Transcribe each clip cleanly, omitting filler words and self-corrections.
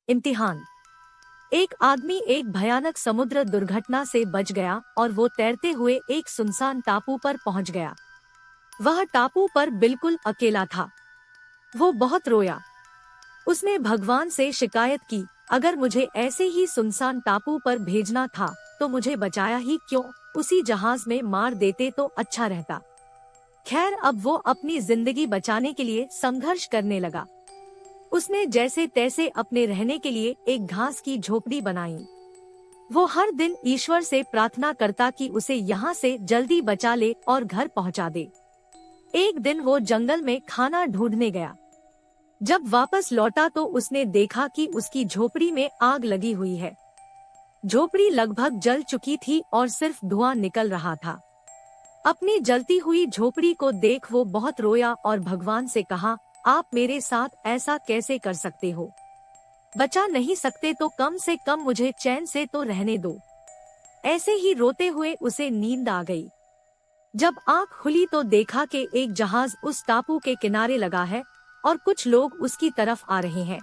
इम्तिहान। एक आदमी एक भयानक समुद्र दुर्घटना से बच गया और वो तैरते हुए एक सुनसान टापू पर पहुंच गया। वह टापू पर बिल्कुल अकेला था। वो बहुत रोया। उसने भगवान से शिकायत की, अगर मुझे ऐसे ही सुनसान टापू पर भेजना था तो मुझे बचाया ही क्यों, उसी जहाज में मार देते तो अच्छा रहता। खैर, अब वो अपनी जिंदगी बचाने के लिए संघर्ष करने लगा। उसने जैसे तैसे अपने रहने के लिए एक घास की झोपड़ी बनाई। वो हर दिन ईश्वर से प्रार्थना करता कि उसे यहाँ से जल्दी बचा ले और घर पहुँचा दे। एक दिन वो जंगल में खाना ढूंढने गया। जब वापस लौटा तो उसने देखा कि उसकी झोपड़ी में आग लगी हुई है। झोपड़ी लगभग जल चुकी थी और सिर्फ धुआं निकल रहा था। अपनी जलती हुई झोपड़ी को देख वो बहुत रोया और भगवान से कहा, आप मेरे साथ ऐसा कैसे कर सकते हो? बचा नहीं सकते तो कम से कम मुझे चैन से तो रहने दो। ऐसे ही रोते हुए उसे नींद आ गई। जब आँख खुली तो देखा कि एक जहाज उस टापू के किनारे लगा है और कुछ लोग उसकी तरफ आ रहे हैं।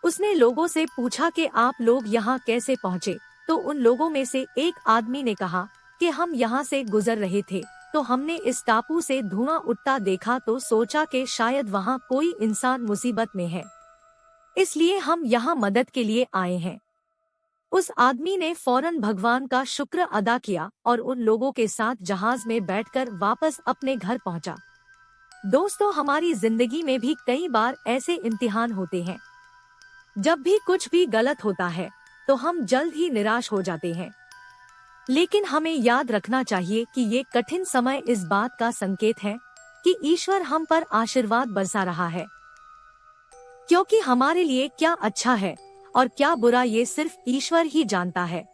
उसने लोगों से पूछा कि आप लोग यहाँ कैसे पहुँचे? तो उन लोगों में से एक आदमी ने कहा कि हम यहाँ से गुजर रहे थे तो हमने इस टापू से धुआं उठता देखा तो सोचा कि शायद वहाँ कोई इंसान मुसीबत में है, इसलिए हम यहाँ मदद के लिए आए हैं। उस आदमी ने फौरन भगवान का शुक्र अदा किया और उन लोगों के साथ जहाज में बैठकर वापस अपने घर पहुँचा। दोस्तों, हमारी जिंदगी में भी कई बार ऐसे इम्तिहान होते हैं। जब भी कुछ भी गलत होता है तो हम जल्द ही निराश हो जाते हैं, लेकिन हमें याद रखना चाहिए कि ये कठिन समय इस बात का संकेत है कि ईश्वर हम पर आशीर्वाद बरसा रहा है, क्योंकि हमारे लिए क्या अच्छा है और क्या बुरा ये सिर्फ ईश्वर ही जानता है।